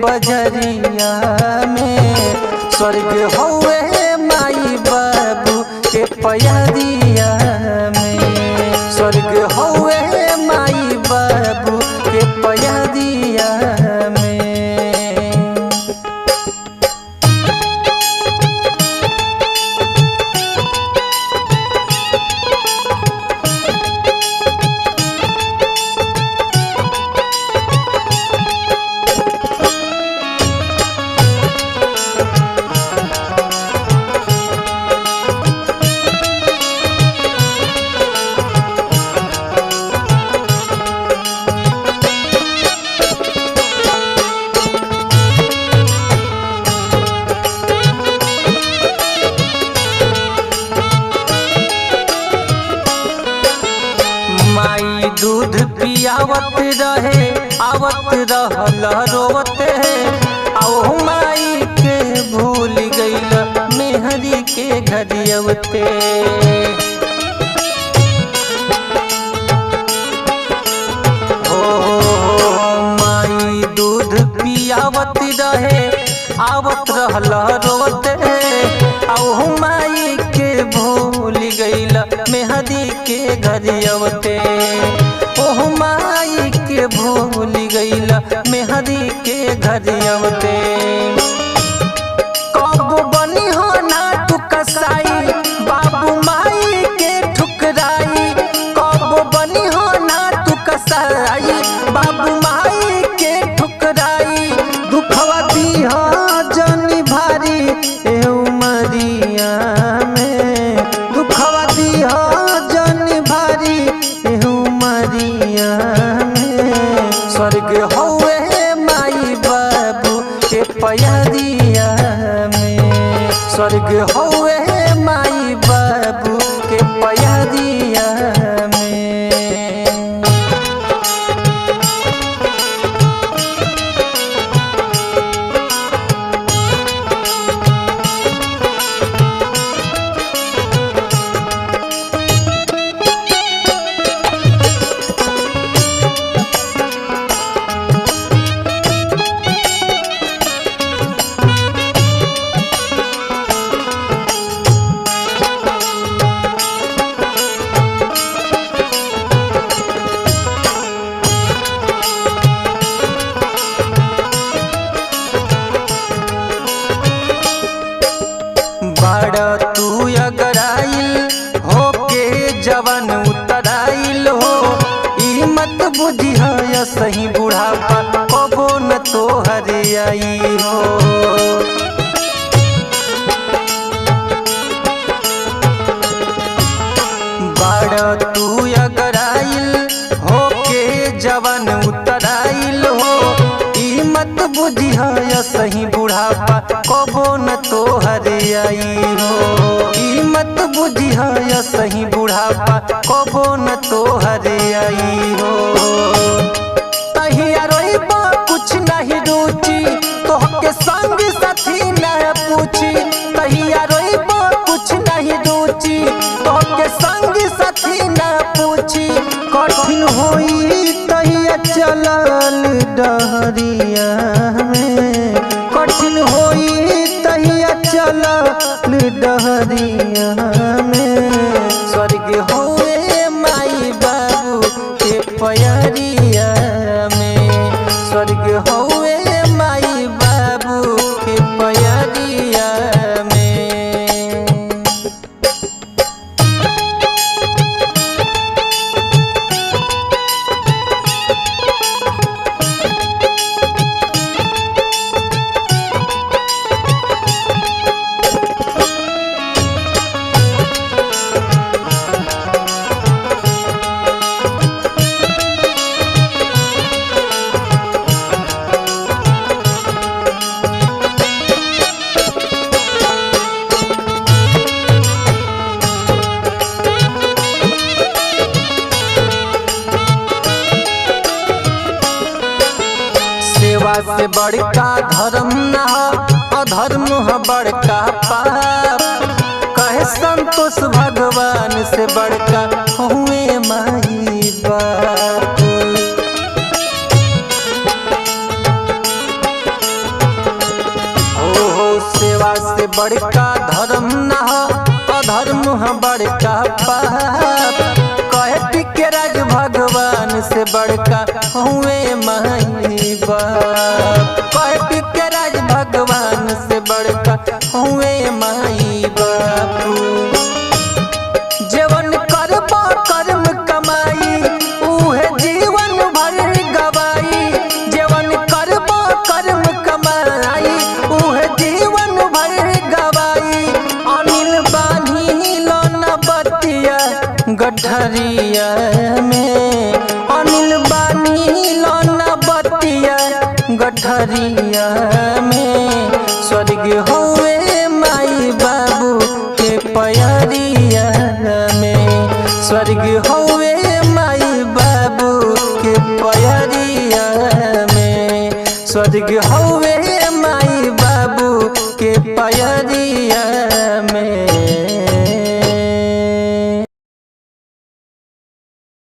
बजरिया में। स्वर्ग हौवे माई बाबू के पयरिया में। स्वर्ग हौवे माई बाबू के पयरिया में। माई दूध पियावत रहे आवत रहल रोवते। आओ माई के भूल गईल मेहरी के घरियवते। माई दूध पियावत रहे आवत रहल रोवते। आओ माई के भूल गईल मेहदी के घरियवते। ओह माई के भूल गईल मेहदी के घरियवते। कब बनी हो ना तू कसाई बाबू माई के ठुकराई। कब बनी हो ना तू कसाई बाबू माई के ठुकराई। दुखवा दीहा जनी भारी ए उमरिया में। दुखवा दीहा जनी भारी ए उमरिया में। स्वर्ग हौवे माई बाबू के पयरिया में। स्वर्ग हौवे माई बाबू के पयरिया में। बड़ा तू अगराइल होके जवन उतराइल हो। ई मत बुझिया सही बुढ़ापा कबो न तो हरियाई हो। बड़ा तू अगराइल होके जवन उतराइल हो। ई मत बुझिया सही बुढ़ापा कबो न तो हरियाई हो। ई मत बुझिया सही बुढ़ापा कबो न तो हरियाई हो। तहिया रोइबा कुछ नहीं रुचि तोहके संग साथी न पूछी। तहिया रोइबा कुछ नहीं रुचि तोहके संग साथी न पूछी। कठिन होई तहिया चलल डहरिया में। कठिन होई तहिया चलल डहरिया में। स्वर्ग हौवे माई बाबू के पयरिया में। स्वर्ग हौवे माई बाबू के पयरिया में। सेवा से बड़का धर्म न अधर्म है बड़का पाप। कहे संतोष भगवान से बड़का हुए माई बाप। से बड़का धर्म न हो, अधर्म है बड़का पाप। कहे के राज भगवान से बड़का हुए माई बाप। कहे के राज भगवान से बड़का हुए माई बाप। जीवन करबा कर्म कमाई उहे जीवन भर गवाई। जीवन करबा कर्म कमाई उहे जीवन भर गवाई। अनिल बानी लोन बतिया गठरिया में, अनिल बानी लोन बतिया गठरिया में। स्वर्ग हुए माई बाबू के प्यारिया में, स्वर्ग हुए माई बाबू के प्यारिया में, स्वर्ग हुए माई बाबू के प्यारिया।